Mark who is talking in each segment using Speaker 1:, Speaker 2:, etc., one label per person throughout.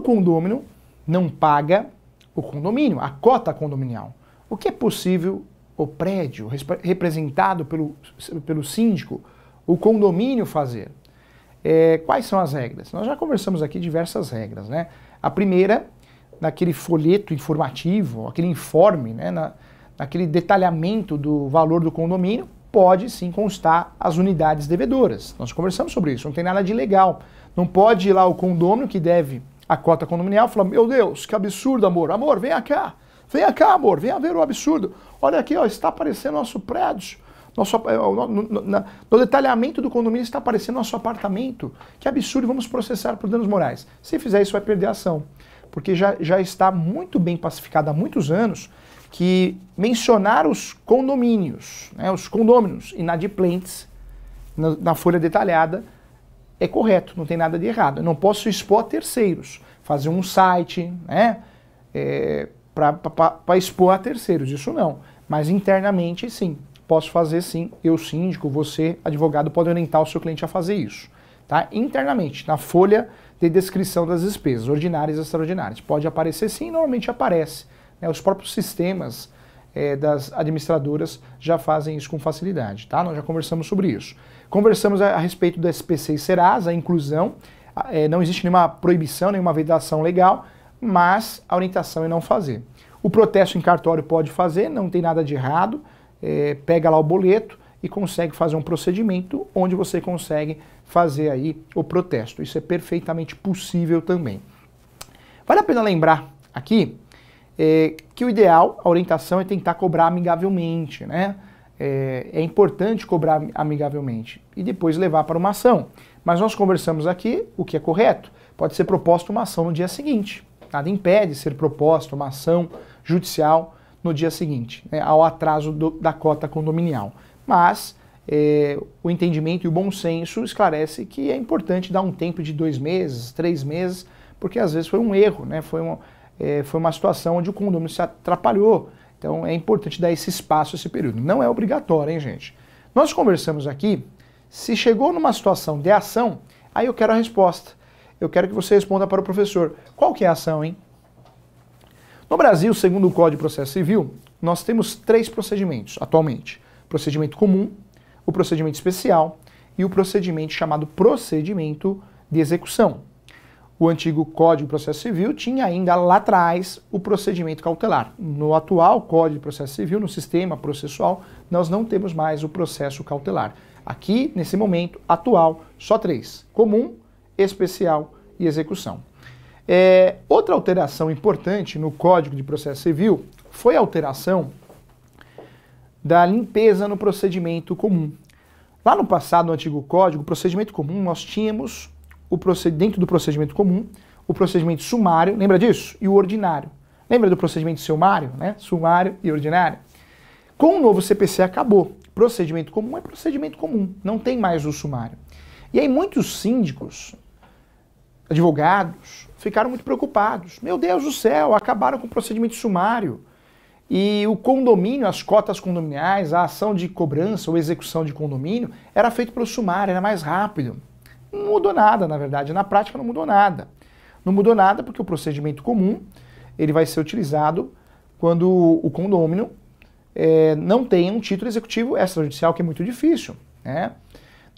Speaker 1: condômino não paga o condomínio, a cota condominial. O que é possível o prédio, representado pelo síndico, o condomínio fazer? Quais são as regras? Nós já conversamos aqui diversas regras, né? A primeira, naquele folheto informativo, aquele informe, né, naquele detalhamento do valor do condomínio, pode sim constar as unidades devedoras. Nós conversamos sobre isso, não tem nada de ilegal. Não pode ir lá o condômino que deve a cota condominial e falar, meu Deus, que absurdo, amor. Amor, vem cá, amor, venha ver o absurdo. Olha aqui, ó, está aparecendo nosso prédio. No detalhamento do condomínio está aparecendo nosso apartamento. Que absurdo, vamos processar por danos morais. Se fizer isso, vai perder a ação. Porque já está muito bem pacificado há muitos anos que mencionar os condomínios, né, os condôminos inadimplentes na folha detalhada é correto, não tem nada de errado. Eu não posso expor a terceiros, fazer um site, né, para expor a terceiros, isso não. Mas internamente, sim, posso fazer sim. Eu, síndico, você, advogado, pode orientar o seu cliente a fazer isso. Tá? Internamente, na folha de descrição das despesas, ordinárias e extraordinárias. Pode aparecer sim, normalmente aparece. Né? Os próprios sistemas das administradoras já fazem isso com facilidade. Tá? Nós já conversamos sobre isso. Conversamos a respeito do SPC e Serasa, a inclusão. Não existe nenhuma proibição, nenhuma vedação legal, mas a orientação é não fazer. O protesto em cartório pode fazer, não tem nada de errado. Pega lá o boleto e consegue fazer um procedimento onde você consegue fazer aí o protesto. Isso é perfeitamente possível também. Vale a pena lembrar aqui que o ideal, a orientação é tentar cobrar amigavelmente, né? É importante cobrar amigavelmente e depois levar para uma ação. Mas nós conversamos aqui o que é correto. Pode ser proposta uma ação no dia seguinte. Nada impede ser proposta uma ação judicial no dia seguinte, né, ao atraso da cota condominial. Mas o entendimento e o bom senso esclarece que é importante dar um tempo de 2 meses, 3 meses, porque às vezes foi um erro, né, foi uma situação onde o condomínio se atrapalhou. Então é importante dar esse espaço, esse período. Não é obrigatório, hein, gente? Nós conversamos aqui, se chegou numa situação de ação, aí eu quero a resposta. Eu quero que você responda para o professor. Qual que é a ação, hein? No Brasil, segundo o Código de Processo Civil, nós temos 3 procedimentos atualmente. O procedimento comum, o procedimento especial e o procedimento chamado procedimento de execução. O antigo Código de Processo Civil tinha ainda lá atrás o procedimento cautelar. No atual Código de Processo Civil, no sistema processual, nós não temos mais o processo cautelar. Aqui, nesse momento atual, só 3. Comum, especial e execução. Outra alteração importante no Código de Processo Civil foi a alteração da limpeza no procedimento comum. Lá no passado, no antigo Código, o procedimento comum, nós tínhamos dentro do procedimento comum o procedimento sumário, lembra disso? E o ordinário. Lembra do procedimento sumário, né? Sumário e ordinário. Com o novo CPC acabou. Procedimento comum é procedimento comum, não tem mais o sumário. E aí muitos síndicos, advogados, ficaram muito preocupados. Meu Deus do céu, acabaram com o procedimento sumário. E o condomínio, as cotas condominiais, a ação de cobrança ou execução de condomínio era feito pelo sumário, era mais rápido. Não mudou nada, na verdade. Na prática não mudou nada. Não mudou nada porque o procedimento comum ele vai ser utilizado quando o condômino não tem um título executivo extrajudicial, que é muito difícil, né?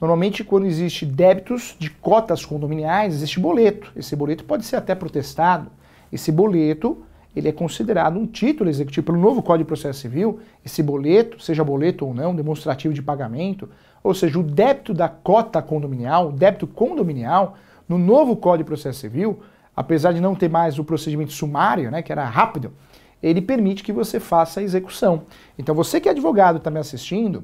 Speaker 1: Normalmente, quando existe débitos de cotas condominiais, existe boleto. Esse boleto pode ser até protestado. Esse boleto, ele é considerado um título executivo pelo novo Código de Processo Civil. Esse boleto, seja boleto ou não, demonstrativo de pagamento, ou seja, o débito da cota condominial, o débito condominial, no novo Código de Processo Civil, apesar de não ter mais o procedimento sumário, né, que era rápido, ele permite que você faça a execução. Então, você que é advogado está me assistindo,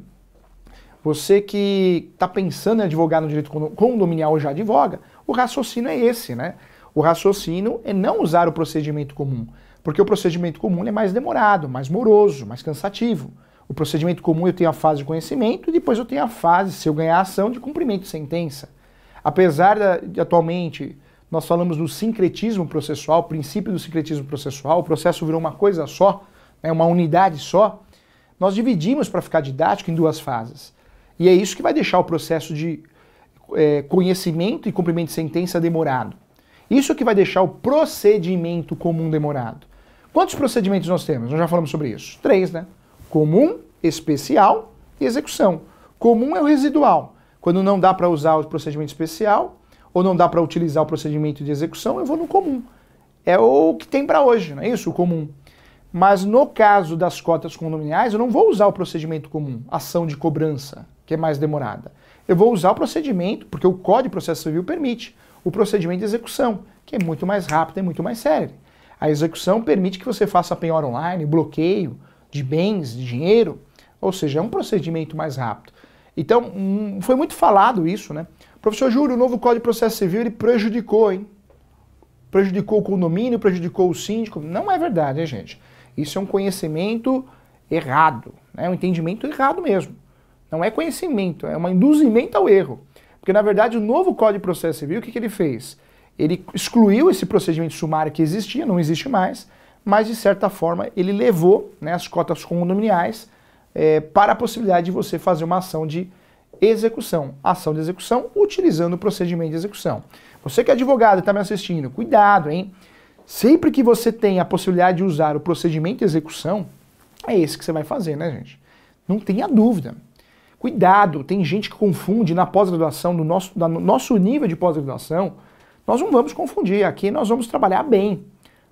Speaker 1: você que está pensando em advogar no direito condominial ou já advoga, o raciocínio é esse, né? O raciocínio é não usar o procedimento comum, porque o procedimento comum é mais demorado, mais moroso, mais cansativo. O procedimento comum eu tenho a fase de conhecimento e depois eu tenho a fase, se eu ganhar a ação, de cumprimento de sentença. Apesar de atualmente nós falamos do sincretismo processual, o princípio do sincretismo processual, o processo virou uma coisa só, né, uma unidade só, nós dividimos para ficar didático em 2 fases. E é isso que vai deixar o processo de conhecimento e cumprimento de sentença demorado. Isso que vai deixar o procedimento comum demorado. Quantos procedimentos nós temos? Nós já falamos sobre isso. 3, né? Comum, especial e execução. Comum é o residual. Quando não dá para usar o procedimento especial, ou não dá para utilizar o procedimento de execução, eu vou no comum. É o que tem para hoje, não é isso? O comum. Mas no caso das cotas condominiais, eu não vou usar o procedimento comum, ação de cobrança, que é mais demorada. Eu vou usar o procedimento, porque o Código de Processo Civil permite, o procedimento de execução, que é muito mais rápido e muito mais célere. A execução permite que você faça penhora online, bloqueio de bens, de dinheiro, ou seja, é um procedimento mais rápido. Então, foi muito falado isso, né? Professor Júlio, o novo Código de Processo Civil, ele prejudicou, hein? Prejudicou o condomínio, prejudicou o síndico. Não é verdade, hein, gente? Isso é um conhecimento errado, né? Um entendimento errado mesmo. Não é conhecimento, é um induzimento ao erro. Porque, na verdade, o novo Código de Processo Civil, o que ele fez? Ele excluiu esse procedimento sumário que existia, não existe mais, mas, de certa forma, ele levou, né, as cotas condominiais para a possibilidade de você fazer uma ação de execução. Ação de execução utilizando o procedimento de execução. Você que é advogado e está me assistindo, cuidado, hein? Sempre que você tem a possibilidade de usar o procedimento de execução, é esse que você vai fazer, né, gente? Não tenha dúvida. Cuidado, tem gente que confunde na pós-graduação, no nosso nível de pós-graduação, nós não vamos confundir, aqui nós vamos trabalhar bem.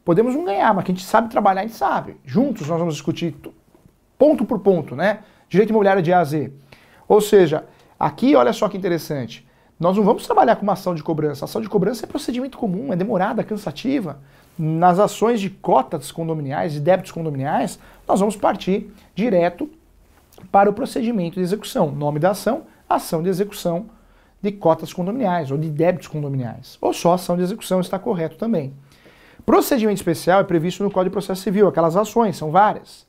Speaker 1: Podemos não ganhar, mas que a gente sabe trabalhar, a gente sabe. Juntos nós vamos discutir ponto por ponto, né? Direito imobiliário de A a Z. Ou seja, aqui olha só que interessante, nós não vamos trabalhar com uma ação de cobrança. A ação de cobrança é procedimento comum, é demorada, cansativa. Nas ações de cotas condominiais, de débitos condominiais, nós vamos partir direto para o procedimento de execução. Nome da ação, ação de execução de cotas condominiais ou de débitos condominiais. Ou só ação de execução está correto também. Procedimento especial é previsto no Código de Processo Civil, aquelas ações, são várias.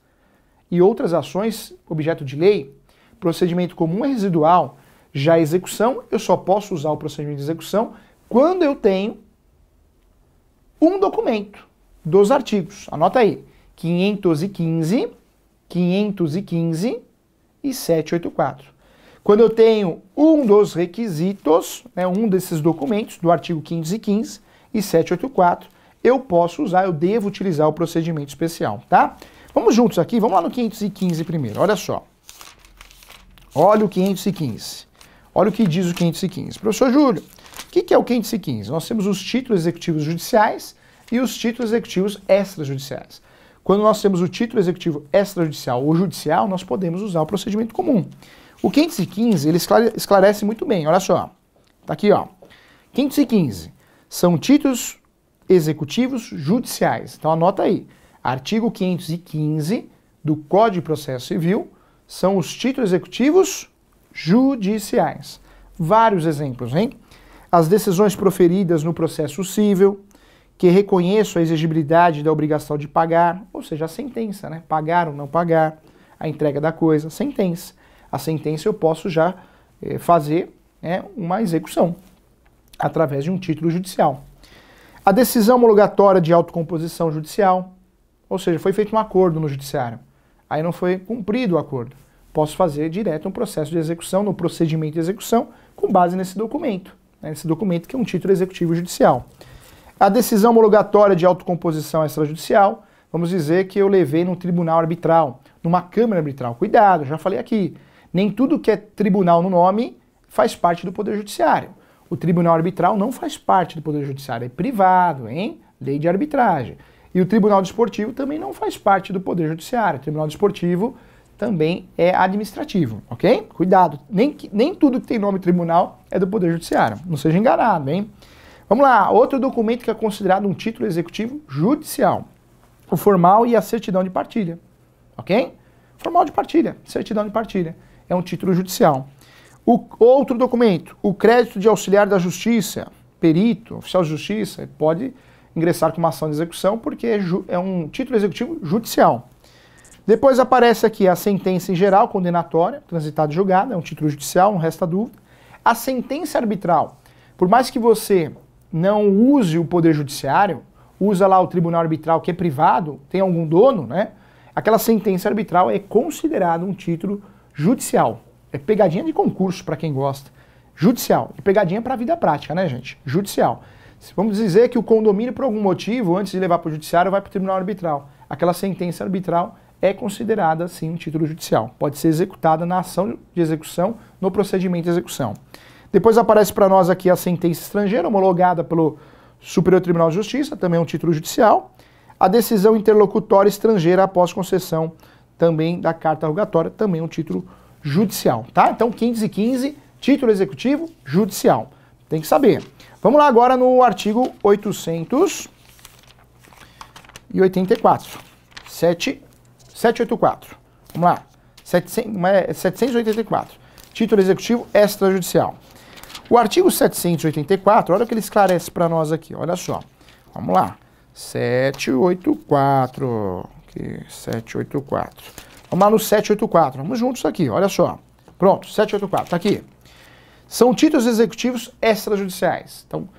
Speaker 1: E outras ações, objeto de lei, procedimento comum é residual. Já a execução, eu só posso usar o procedimento de execução quando eu tenho um documento dos artigos. Anota aí, 515 e 784. Quando eu tenho um dos requisitos, né, um desses documentos, do artigo 515 e 784, eu posso usar, eu devo utilizar o procedimento especial, tá? Vamos juntos aqui, vamos lá no 515 primeiro, olha só. Olha o 515. Olha o que diz o 515. Professor Júlio, o que é o 515? Nós temos os títulos executivos judiciais e os títulos executivos extrajudiciais. Quando nós temos o título executivo extrajudicial ou judicial, nós podemos usar o procedimento comum. O 515, ele esclarece muito bem, olha só. Tá aqui, ó. 515 são títulos executivos judiciais. Então anota aí. Artigo 515 do Código de Processo Civil são os títulos executivos judiciais. Vários exemplos, hein? As decisões proferidas no processo civil, que reconheçam a exigibilidade da obrigação de pagar, ou seja, a sentença, né? Pagar ou não pagar, a entrega da coisa, sentença. A sentença eu posso já fazer uma execução através de um título judicial. A decisão homologatória de autocomposição judicial, ou seja, foi feito um acordo no judiciário, aí não foi cumprido o acordo. Posso fazer direto um processo de execução, no procedimento de execução, com base nesse documento, né? Esse documento que é um título executivo judicial. A decisão homologatória de autocomposição extrajudicial, vamos dizer que eu levei num tribunal arbitral, numa câmara arbitral. Cuidado, já falei aqui, nem tudo que é tribunal no nome faz parte do Poder Judiciário. O tribunal arbitral não faz parte do Poder Judiciário, é privado, hein? Lei de arbitragem. E o tribunal desportivo também não faz parte do Poder Judiciário. O tribunal desportivo também é administrativo, ok? Cuidado, nem tudo que tem nome tribunal é do Poder Judiciário. Não seja enganado, hein? Vamos lá, outro documento que é considerado um título executivo judicial. O formal e a certidão de partilha, ok? Formal de partilha, certidão de partilha. É um título judicial. O outro documento, o crédito de auxiliar da justiça, perito, oficial de justiça, pode ingressar com uma ação de execução porque é um título executivo judicial. Depois aparece aqui a sentença em geral, condenatória, transitada e julgada, é um título judicial, não resta dúvida. A sentença arbitral, por mais que você não use o Poder Judiciário, usa lá o tribunal arbitral que é privado, tem algum dono, né? Aquela sentença arbitral é considerada um título judicial. É pegadinha de concurso para quem gosta. Judicial. E pegadinha para a vida prática, né, gente? Judicial. Vamos dizer que o condomínio, por algum motivo, antes de levar para o judiciário, vai para o tribunal arbitral. Aquela sentença arbitral é considerada, sim, um título judicial. Pode ser executada na ação de execução, no procedimento de execução. Depois aparece para nós aqui a sentença estrangeira, homologada pelo Superior Tribunal de Justiça, também é um título judicial. A decisão interlocutória estrangeira após concessão também da carta rogatória, também é um título judicial, tá? Então, 515, título executivo judicial. Tem que saber. Vamos lá agora no artigo 884. 784. Vamos lá. 784. Título executivo extrajudicial. O artigo 784, olha o que ele esclarece para nós aqui. Olha só. Vamos lá. 784. Aqui, 784. Vamos lá no 784. Vamos juntos aqui, olha só. Pronto, 784, tá aqui. São títulos executivos extrajudiciais. Então,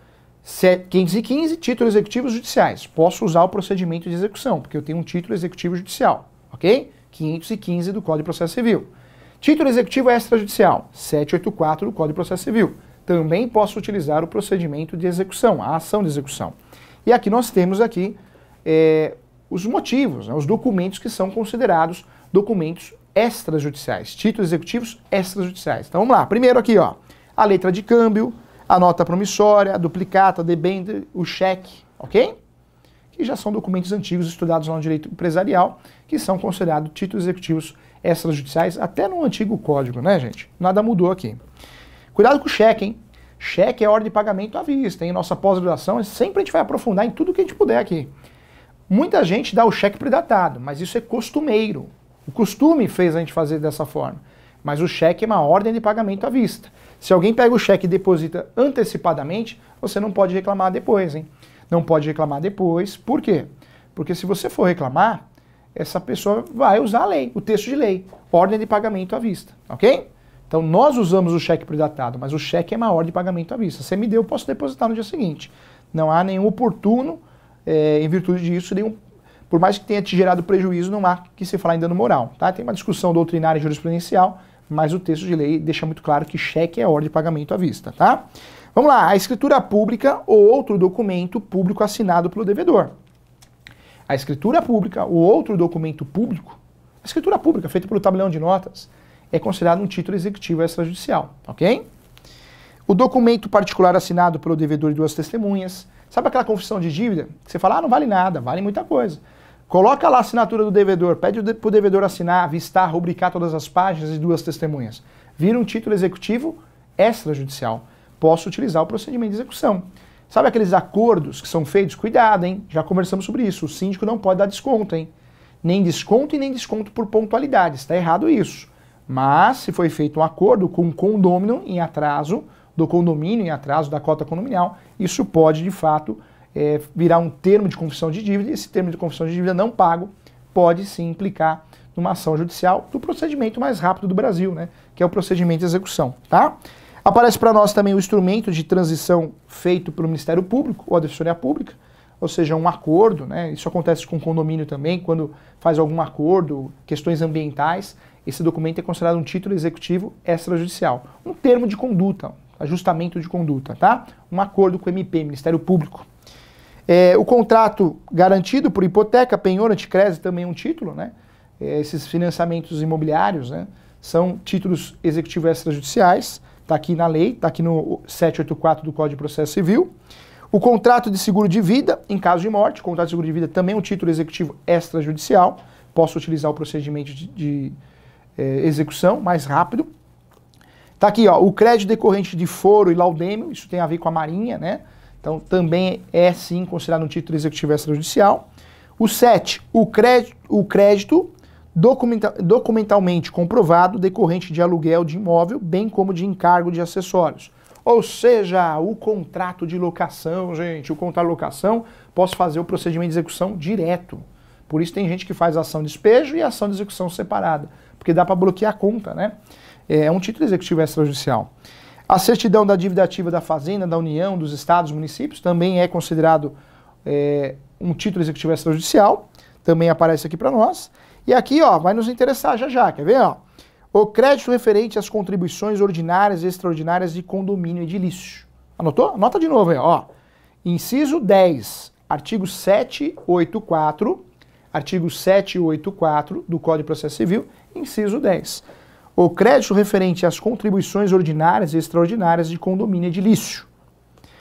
Speaker 1: 515, títulos executivos judiciais. Posso usar o procedimento de execução, porque eu tenho um título executivo judicial, ok? 515 do Código de Processo Civil. Título executivo extrajudicial, 784 do Código de Processo Civil. Também posso utilizar o procedimento de execução, a ação de execução. E aqui nós temos aqui os motivos, né, os documentos que são considerados documentos extrajudiciais, títulos executivos extrajudiciais. Então vamos lá, primeiro aqui, ó, a letra de câmbio, a nota promissória, a duplicata, a debênture, o cheque, ok? Que já são documentos antigos estudados lá no direito empresarial, que são considerados títulos executivos extrajudiciais, até no antigo código, né, gente? Nada mudou aqui. Cuidado com o cheque, hein? Cheque é ordem de pagamento à vista, hein? Nossa pós-graduação, sempre a gente vai aprofundar em tudo que a gente puder aqui. Muita gente dá o cheque predatado, mas isso é costumeiro. O costume fez a gente fazer dessa forma. Mas o cheque é uma ordem de pagamento à vista. Se alguém pega o cheque e deposita antecipadamente, você não pode reclamar depois, hein? Não pode reclamar depois. Por quê? Porque se você for reclamar, essa pessoa vai usar a lei, o texto de lei, ordem de pagamento à vista, ok? Então nós usamos o cheque predatado, mas o cheque é uma ordem de pagamento à vista. Você me deu, eu posso depositar no dia seguinte. Não há nenhum oportuno, em virtude disso, por mais que tenha te gerado prejuízo, não há que se falar em dano moral, tá? Tem uma discussão doutrinária e jurisprudencial, mas o texto de lei deixa muito claro que cheque é ordem de pagamento à vista, tá? Vamos lá, a escritura pública ou outro documento público assinado pelo devedor. A escritura pública ou outro documento público, a escritura pública feita pelo tabelião de notas, é considerado um título executivo extrajudicial, ok? O documento particular assinado pelo devedor e duas testemunhas. Sabe aquela confissão de dívida? Que você fala, não vale nada, vale muita coisa. Coloca lá a assinatura do devedor, pede para o devedor assinar, avistar, rubricar todas as páginas e duas testemunhas. Vira um título executivo extrajudicial. Posso utilizar o procedimento de execução. Sabe aqueles acordos que são feitos? Cuidado, hein? Já conversamos sobre isso. O síndico não pode dar desconto, hein? Nem desconto e nem desconto por pontualidade. Está errado isso. Mas se foi feito um acordo com o condômino em atraso, do condomínio em atraso da cota condominial, isso pode, de fato, virar um termo de confissão de dívida, e esse termo de confissão de dívida não pago pode sim implicar numa ação judicial do procedimento mais rápido do Brasil, né, que é o procedimento de execução, tá? Aparece para nós também o instrumento de transição feito pelo Ministério Público ou a Defensoria Pública, ou seja, um acordo, né, isso acontece com o condomínio também, quando faz algum acordo, questões ambientais, esse documento é considerado um título executivo extrajudicial, um termo de conduta, ajustamento de conduta, tá? Um acordo com o MP, Ministério Público. O contrato garantido por hipoteca, penhor, anticrédito, também é um título, né? Esses financiamentos imobiliários, né, são títulos executivos extrajudiciais, está aqui na lei, está aqui no 784 do Código de Processo Civil. O contrato de seguro de vida, em caso de morte, o contrato de seguro de vida também é um título executivo extrajudicial, posso utilizar o procedimento de execução mais rápido. Tá aqui, ó, o crédito decorrente de foro e laudêmio, isso tem a ver com a Marinha, né? Então também é sim considerado um título executivo extrajudicial. O 7, o crédito documentalmente comprovado decorrente de aluguel de imóvel, bem como de encargo de acessórios. Ou seja, o contrato de locação, gente, o contrato de locação, posso fazer o procedimento de execução direto. Por isso tem gente que faz ação de despejo e ação de execução separada, porque dá para bloquear a conta, né? É um título executivo extrajudicial. A certidão da dívida ativa da Fazenda, da União, dos Estados, municípios, também é considerado um título executivo extrajudicial, também aparece aqui para nós. E aqui, ó, vai nos interessar já, quer ver, ó? O crédito referente às contribuições ordinárias e extraordinárias de condomínio edilício. Anotou? Anota de novo aí, ó. Inciso 10, artigo 784 do Código de Processo Civil, inciso 10. O crédito referente às contribuições ordinárias e extraordinárias de condomínio edilício,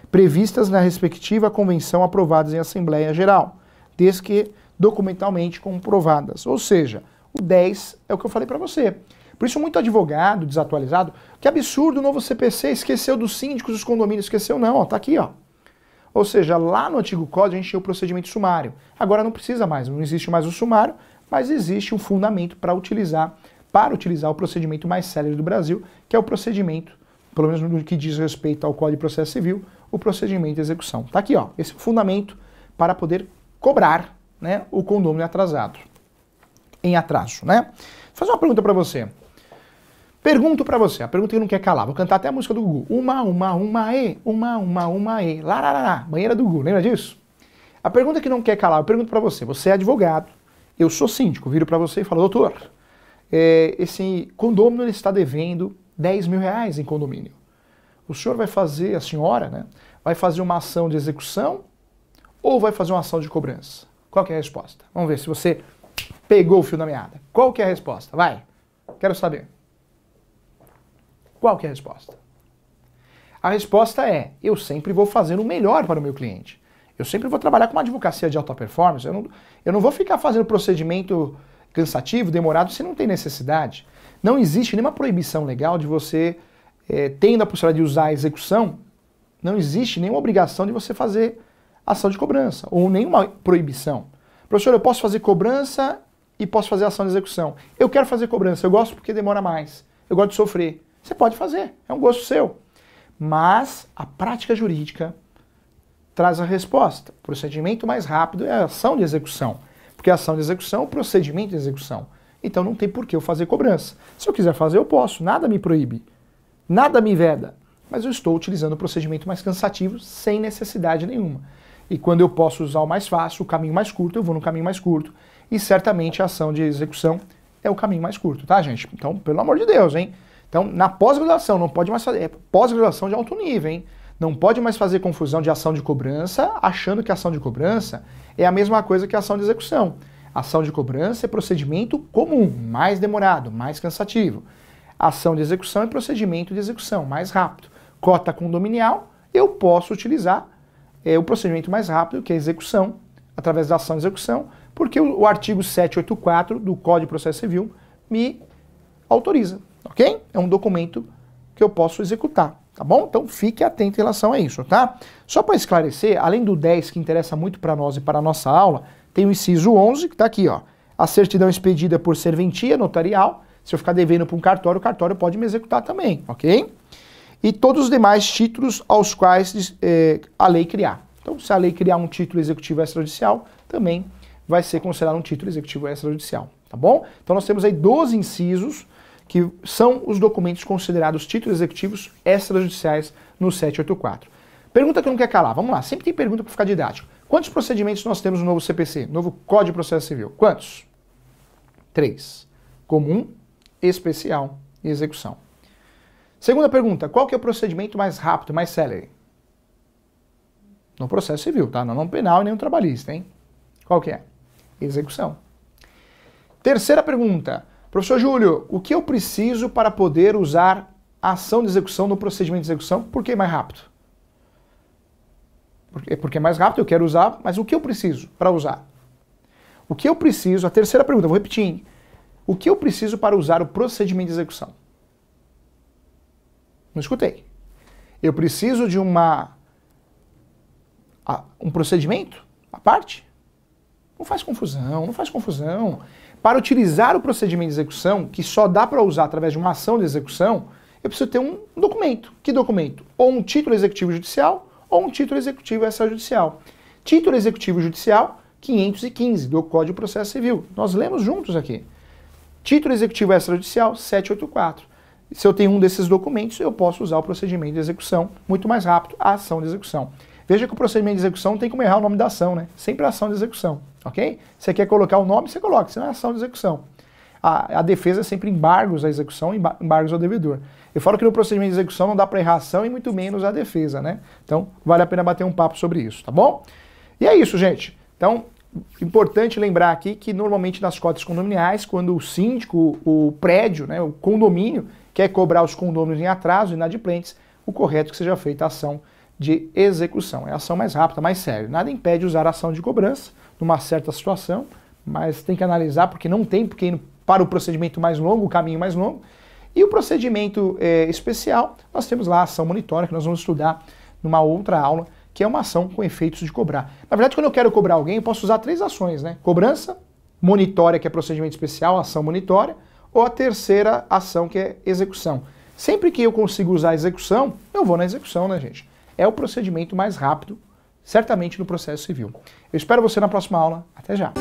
Speaker 1: previstas na respectiva convenção aprovadas em Assembleia Geral, desde que documentalmente comprovadas. Ou seja, o 10 é o que eu falei para você. Por isso, muito advogado desatualizado, que absurdo, o novo CPC esqueceu dos síndicos dos condomínios, esqueceu não, ó, tá aqui, ó. Ou seja, lá no antigo código a gente tinha o procedimento sumário. Agora não precisa mais, não existe mais o sumário, mas existe um fundamento para utilizar o procedimento mais célere do Brasil, que é o procedimento, pelo menos no que diz respeito ao Código de Processo Civil, o procedimento de execução. Tá aqui, ó, esse fundamento para poder cobrar, né, o condômino atrasado, em atraso, né? Vou fazer uma pergunta para você. Pergunto pra você, a pergunta que não quer calar. Vou cantar até a música do Gugu. Uma, e. Lararará. Banheira do Gugu, lembra disso? A pergunta que não quer calar, eu pergunto pra você. Você é advogado, eu sou síndico. Viro pra você e falo, doutor, esse condômino ele está devendo 10 mil reais em condomínio. O senhor vai fazer, a senhora, né? Vai fazer uma ação de execução ou vai fazer uma ação de cobrança? Qual que é a resposta? Vamos ver se você pegou o fio da meada. Qual que é a resposta? Vai. Quero saber. Qual que é a resposta? A resposta é, eu sempre vou fazer o melhor para o meu cliente. Eu sempre vou trabalhar com uma advocacia de alta performance. Eu não vou ficar fazendo procedimento cansativo, demorado, se não tem necessidade. Não existe nenhuma proibição legal de você, tendo a possibilidade de usar a execução, não existe nenhuma obrigação de você fazer ação de cobrança, ou nenhuma proibição. Professor, eu posso fazer cobrança e posso fazer ação de execução. Eu quero fazer cobrança, eu gosto porque demora mais. Eu gosto de sofrer. Você pode fazer, é um gosto seu. Mas a prática jurídica traz a resposta. O procedimento mais rápido é a ação de execução. Porque a ação de execução é o procedimento de execução. Então não tem por que eu fazer cobrança. Se eu quiser fazer, eu posso. Nada me proíbe. Nada me veda. Mas eu estou utilizando o procedimento mais cansativo sem necessidade nenhuma. E quando eu posso usar o mais fácil, o caminho mais curto, eu vou no caminho mais curto. E certamente a ação de execução é o caminho mais curto, tá, gente? Então, pelo amor de Deus, hein? Então, na pós-graduação, não pode mais fazer, pós-graduação de alto nível, hein? Não pode mais fazer confusão de ação de cobrança, achando que a ação de cobrança é a mesma coisa que a ação de execução. A ação de cobrança é procedimento comum, mais demorado, mais cansativo. A ação de execução é procedimento de execução, mais rápido. Cota condominial, eu posso utilizar o procedimento mais rápido, que é a execução, através da ação de execução, porque o artigo 784 do Código de Processo Civil me autoriza. Ok? É um documento que eu posso executar, tá bom? Então fique atento em relação a isso, tá? Só para esclarecer, além do 10 que interessa muito para nós e para a nossa aula, tem o inciso 11 que está aqui, ó. A certidão expedida por serventia notarial, se eu ficar devendo para um cartório, o cartório pode me executar também, ok? E todos os demais títulos aos quais a lei criar. Então, se a lei criar um título executivo extrajudicial, também vai ser considerado um título executivo extrajudicial, tá bom? Então nós temos aí 12 incisos que são os documentos considerados títulos executivos extrajudiciais no 784. Pergunta que não quer calar, vamos lá, sempre tem pergunta para ficar didático. Quantos procedimentos nós temos no novo CPC, novo Código de Processo Civil? Quantos? 3. Comum, especial e execução. Segunda pergunta, qual que é o procedimento mais rápido, mais célere? No processo civil, tá? Não penal e nem no trabalhista, hein? Qual que é? Execução. Terceira pergunta, professor Júlio, o que eu preciso para poder usar a ação de execução no procedimento de execução? Por que mais rápido? Porque é mais rápido, eu quero usar, mas o que eu preciso para usar? O que eu preciso, a terceira pergunta, vou repetir, hein? O que eu preciso para usar o procedimento de execução? Não escutei. Eu preciso de um procedimento à parte? Não faz confusão, não faz confusão. Para utilizar o procedimento de execução, que só dá para usar através de uma ação de execução, eu preciso ter um documento. Que documento? Ou um título executivo judicial, ou um título executivo extrajudicial. Título executivo judicial, 515 do Código de Processo Civil. Nós lemos juntos aqui. Título executivo extrajudicial, 784. Se eu tenho um desses documentos, eu posso usar o procedimento de execução muito mais rápido, a ação de execução. Veja que o procedimento de execução não tem como errar o nome da ação, né? Sempre a ação de execução, ok? Você quer colocar o nome, você coloca, senão é ação de execução. a defesa é sempre embargos à execução, embargos ao devedor. Eu falo que no procedimento de execução não dá para errar a ação e muito menos a defesa, né? Então, vale a pena bater um papo sobre isso, tá bom? E é isso, gente. Então, importante lembrar aqui que normalmente nas cotas condominiais, quando o síndico, o prédio, né, o condomínio, quer cobrar os condôminos em atraso, inadimplentes, o correto é que seja feita a ação de execução. É a ação mais rápida, mais séria. Nada impede usar a ação de cobrança numa certa situação, mas tem que analisar porque não tem, porque para o procedimento mais longo, o caminho mais longo. E o procedimento especial, nós temos lá a ação monitória, que nós vamos estudar numa outra aula, que é uma ação com efeitos de cobrar. Na verdade, quando eu quero cobrar alguém, eu posso usar 3 ações, né? Cobrança, monitória, que é procedimento especial, ação monitória, ou a terceira ação, que é execução. Sempre que eu consigo usar a execução, eu vou na execução, né, gente? É o procedimento mais rápido, certamente, no processo civil. Eu espero você na próxima aula. Até já!